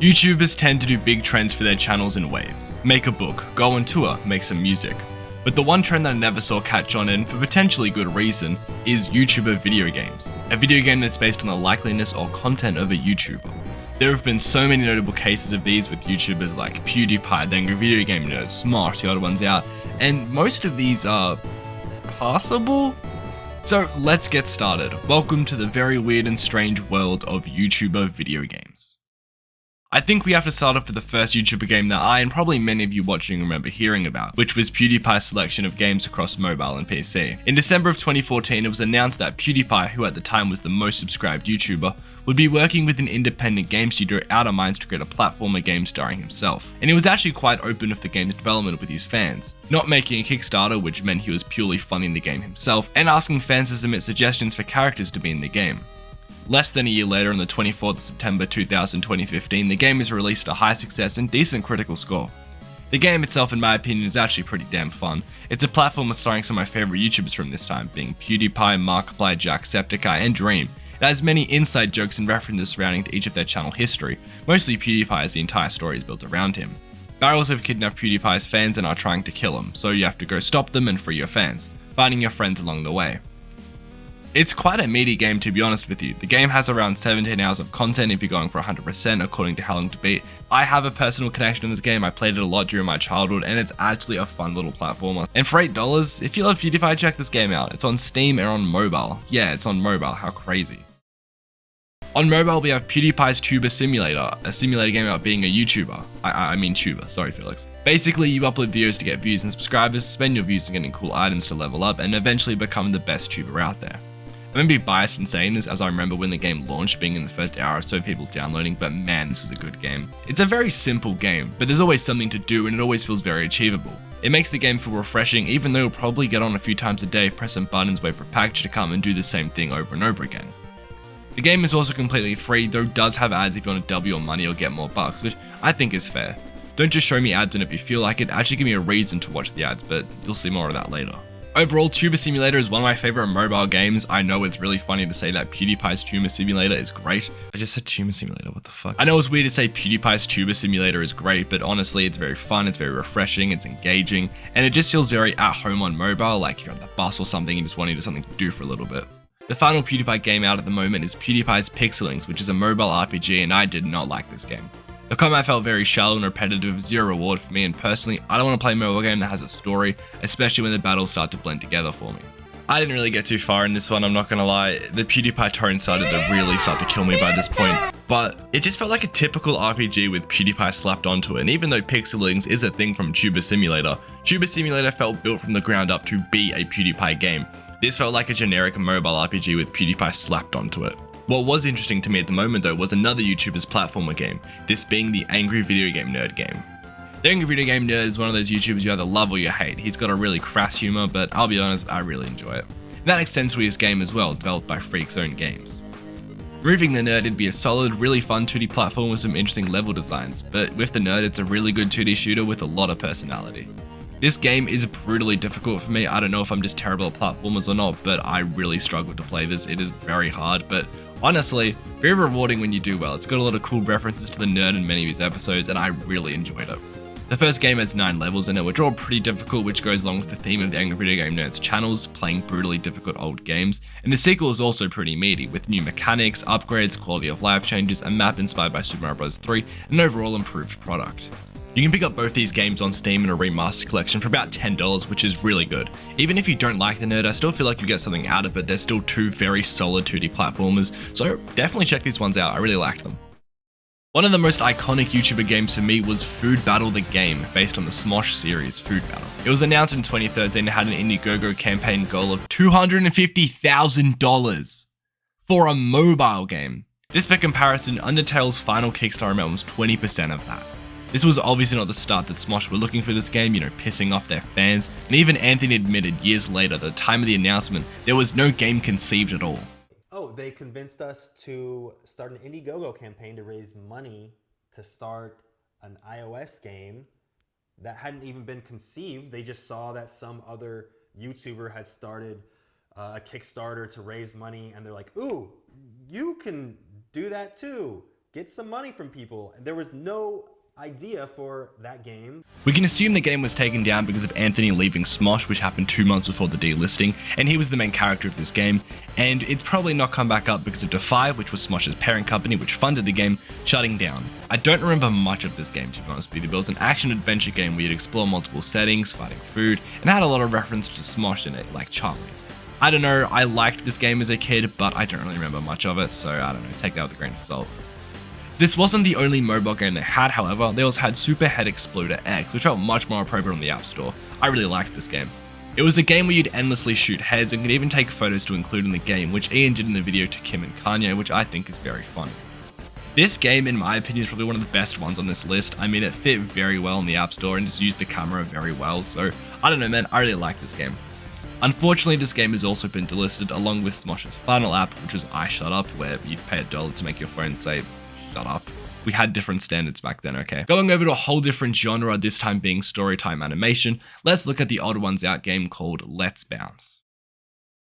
YouTubers tend to do big trends for their channels in waves. Make a book, go on tour, make some music. But the one trend that I never saw catch on, and for potentially good reason, is YouTuber video games. A video game that's based on the likeliness or content of a YouTuber. There have been so many notable cases of these with YouTubers like PewDiePie, the Angry Video Game Nerd, Smosh, the other ones out, and most of these are passable? So let's get started. Welcome to the very weird and strange world of YouTuber video games. I think we have to start off with the first YouTuber game that I and probably many of you watching remember hearing about, which was PewDiePie's selection of games across mobile and PC. In December of 2014, it was announced that PewDiePie, who at the time was the most subscribed YouTuber, would be working with an independent game studio Outer Minds to create a platformer game starring himself. And he was actually quite open with the game's development with his fans, not making a Kickstarter, which meant he was purely funding the game himself, and asking fans to submit suggestions for characters to be in the game. Less than a year later, on the 24th of September 2015, the game is released to high success and decent critical score. The game itself, in my opinion, is actually pretty damn fun. It's a platformer starring some of my favourite YouTubers from this time, being PewDiePie, Markiplier, Jacksepticeye, and Dream. It has many inside jokes and references surrounding to each of their channel history, mostly PewDiePie as the entire story is built around him. Barrels have kidnapped PewDiePie's fans and are trying to kill him, so you have to go stop them and free your fans, finding your friends along the way. It's quite a meaty game, to be honest with you. The game has around 17 hours of content if you're going for 100% according to How Long to Beat. I have a personal connection to this game. I played it a lot during my childhood and it's actually a fun little platformer. And for $8, if you love PewDiePie, check this game out. It's on Steam and on mobile. Yeah, it's on mobile, how crazy. On mobile, we have PewDiePie's Tuber Simulator, a simulator game about being a YouTuber. I mean tuber, sorry Felix. Basically, you upload videos to get views and subscribers, spend your views on getting cool items to level up, and eventually become the best tuber out there. I may be biased in saying this, as I remember when the game launched being in the first hour or so people downloading, but man, this is a good game. It's a very simple game, but there's always something to do and it always feels very achievable. It makes the game feel refreshing, even though you'll probably get on a few times a day, press some buttons, wait for a package to come and do the same thing over and over again. The game is also completely free, though does have ads if you want to double your money or get more bucks, which I think is fair. Don't just show me ads and if you feel like it, actually give me a reason to watch the ads, but you'll see more of that later. Overall, Tuber Simulator is one of my favorite mobile games. I know it's really funny to say that PewDiePie's Tuber Simulator is great. I just said Tuber Simulator, what the fuck? I know it's weird to say PewDiePie's Tuber Simulator is great, but honestly, it's very fun, it's very refreshing, it's engaging, and it just feels very at home on mobile, like you're on the bus or something, you just want something to do for a little bit. The final PewDiePie game out at the moment is PewDiePie's Pixelings, which is a mobile RPG, and I did not like this game. The combat felt very shallow and repetitive, zero reward for me, and personally, I don't want to play a mobile game that has a story, especially when the battles start to blend together for me. I didn't really get too far in this one, I'm not gonna lie. The PewDiePie tone started to really start to kill me by this point, but it just felt like a typical RPG with PewDiePie slapped onto it, and even though Pixelings is a thing from Tuber Simulator felt built from the ground up to be a PewDiePie game. This felt like a generic mobile RPG with PewDiePie slapped onto it. What was interesting to me at the moment though was another YouTuber's platformer game, this being the Angry Video Game Nerd game. The Angry Video Game Nerd is one of those YouTubers you either love or you hate. He's got a really crass humor, but I'll be honest, I really enjoy it. And that extends to his game as well, developed by Freak's Own Games. Removing the Nerd, it'd be a solid, really fun 2D platform with some interesting level designs, but with the Nerd, it's a really good 2D shooter with a lot of personality. This game is brutally difficult for me. I don't know if I'm just terrible at platformers or not, but I really struggle to play this. It is very hard, but honestly, very rewarding when you do well. It's got a lot of cool references to the Nerd in many of his episodes, and I really enjoyed it. The first game has 9 levels in it, which are all pretty difficult, which goes along with the theme of the Angry Video Game Nerd's channels, playing brutally difficult old games. And the sequel is also pretty meaty, with new mechanics, upgrades, quality of life changes, a map inspired by Super Mario Bros. 3, and an overall improved product. You can pick up both these games on Steam in a remastered collection for about $10, which is really good. Even if you don't like the Nerd, I still feel like you get something out of it. They're still two very solid 2D platformers, so definitely check these ones out. I really liked them. One of the most iconic YouTuber games for me was Food Battle the Game, based on the Smosh series Food Battle. It was announced in 2013 and had an Indiegogo campaign goal of $250,000 for a mobile game. Just for comparison, Undertale's final Kickstarter amount was 20% of that. This was obviously not the start that Smosh were looking for this game, pissing off their fans, and even Anthony admitted years later, at the time of the announcement, there was no game conceived at all. Oh, they convinced us to start an Indiegogo campaign to raise money to start an iOS game that hadn't even been conceived. They just saw that some other YouTuber had started a Kickstarter to raise money, and they're like, ooh, you can do that too. get some money from people. And there was no idea for that game. We can assume the game was taken down because of Anthony leaving Smosh, which happened 2 months before the delisting, and he was the main character of this game, and it's probably not come back up because of Defy, which was Smosh's parent company, which funded the game, shutting down. I don't remember much of this game, to be honest with you, but it was an action-adventure game where you'd explore multiple settings, fighting food, and had a lot of reference to Smosh in it, like Charlie. I don't know, I liked this game as a kid, but I don't really remember much of it, so I don't know, take that with a grain of salt. This wasn't the only mobile game they had, however. They also had Super Head Exploder X, which felt much more appropriate on the App Store. I really liked this game. It was a game where you'd endlessly shoot heads and could even take photos to include in the game, which Ian did in the video to Kim and Kanye, which I think is very fun. This game, in my opinion, is probably one of the best ones on this list. I mean, it fit very well in the App Store and just used the camera very well, so I don't know, man, I really like this game. Unfortunately, this game has also been delisted along with Smosh's final app, which was I Shut Up, where you'd pay $1 to make your phone say, shut up. We had different standards back then, okay? Going over to a whole different genre, this time being storytime animation, let's look at the Odd Ones Out game called Let's Bounce.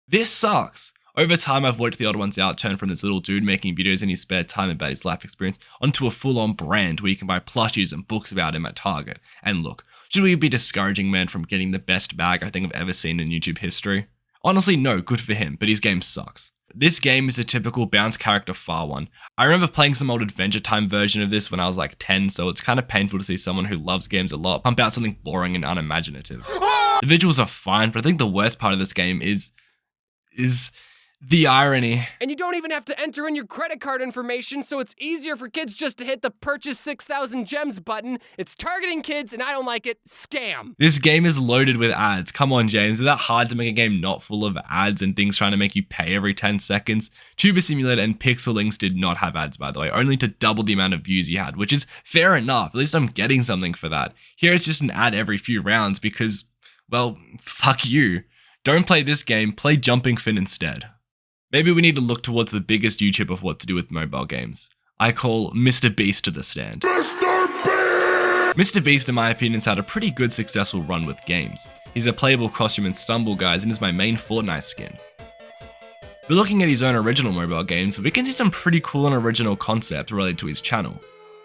This sucks! Over time, I've watched the Odd Ones Out turn from this little dude making videos in his spare time about his life experience onto a full-on brand where you can buy plushies and books about him at Target. And look, should we be discouraging man from getting the best bag I think I've ever seen in YouTube history? Honestly, no, good for him, but his game sucks. This game is a typical bounce character far one. I remember playing some old Adventure Time version of this when I was like 10, so it's kind of painful to see someone who loves games a lot pump out something boring and unimaginative. The visuals are fine, but I think the worst part of this game is the irony. And you don't even have to enter in your credit card information, so it's easier for kids just to hit the purchase 6,000 gems button. It's targeting kids, and I don't like it. Scam. This game is loaded with ads. Come on, James. Is that hard to make a game not full of ads and things trying to make you pay every 10 seconds? Tuber Simulator and Pixel Links did not have ads, by the way, only to double the amount of views you had, which is fair enough. At least I'm getting something for that. Here it's just an ad every few rounds because, well, fuck you. Don't play this game, play Jumping Fin instead. Maybe we need to look towards the biggest YouTuber of what to do with mobile games. I call Mr. Beast to the stand. Mr. Beast, in my opinion, has had a pretty good successful run with games. He's a playable costume in Stumble Guys and is my main Fortnite skin. But looking at his own original mobile games, we can see some pretty cool and original concepts related to his channel.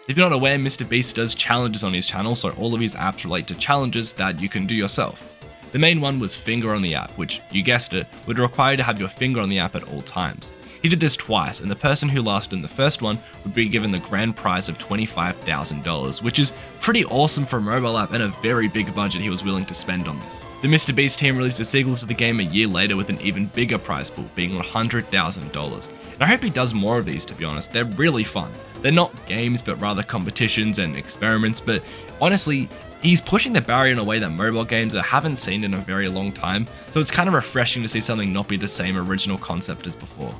If you're not aware, Mr. Beast does challenges on his channel, so all of his apps relate to challenges that you can do yourself. The main one was Finger on the App, which, you guessed it, would require you to have your finger on the app at all times. He did this twice, and the person who lasted in the first one would be given the grand prize of $25,000, which is pretty awesome for a mobile app and a very big budget he was willing to spend on this. The Mr. Beast team released a sequel to the game a year later with an even bigger prize pool, being $100,000. And I hope he does more of these, to be honest. They're really fun. They're not games, but rather competitions and experiments, but honestly, he's pushing the barrier in a way that mobile games I haven't seen in a very long time, so it's kind of refreshing to see something not be the same original concept as before.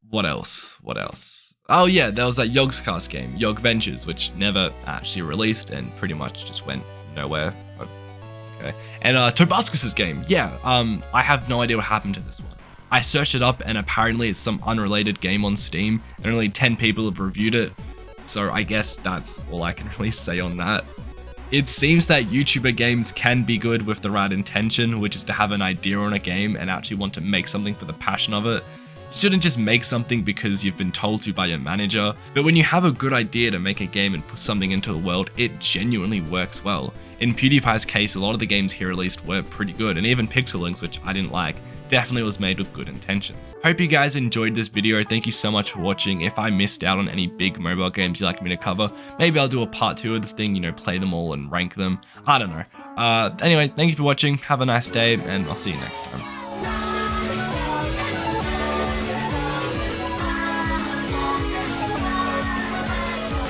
What else? Oh yeah, there was that Yogscast game, Yog Ventures, which never actually released and pretty much just went nowhere. Okay. And Tobuscus's game, yeah, I have no idea what happened to this one. I searched it up and apparently it's some unrelated game on Steam and only 10 people have reviewed it, so I guess that's all I can really say on that. It seems that YouTuber games can be good with the right intention, which is to have an idea on a game and actually want to make something for the passion of it. You shouldn't just make something because you've been told to by your manager, but when you have a good idea to make a game and put something into the world, it genuinely works well. In PewDiePie's case, a lot of the games he released were pretty good, and even Pixel Links, which I didn't like, definitely was made with good intentions. Hope you guys enjoyed this video. Thank you so much for watching. If I missed out on any big mobile games you'd like me to cover, maybe I'll do a part 2 of this thing, play them all and rank them. I don't know. Anyway, thank you for watching. Have a nice day, and I'll see you next time.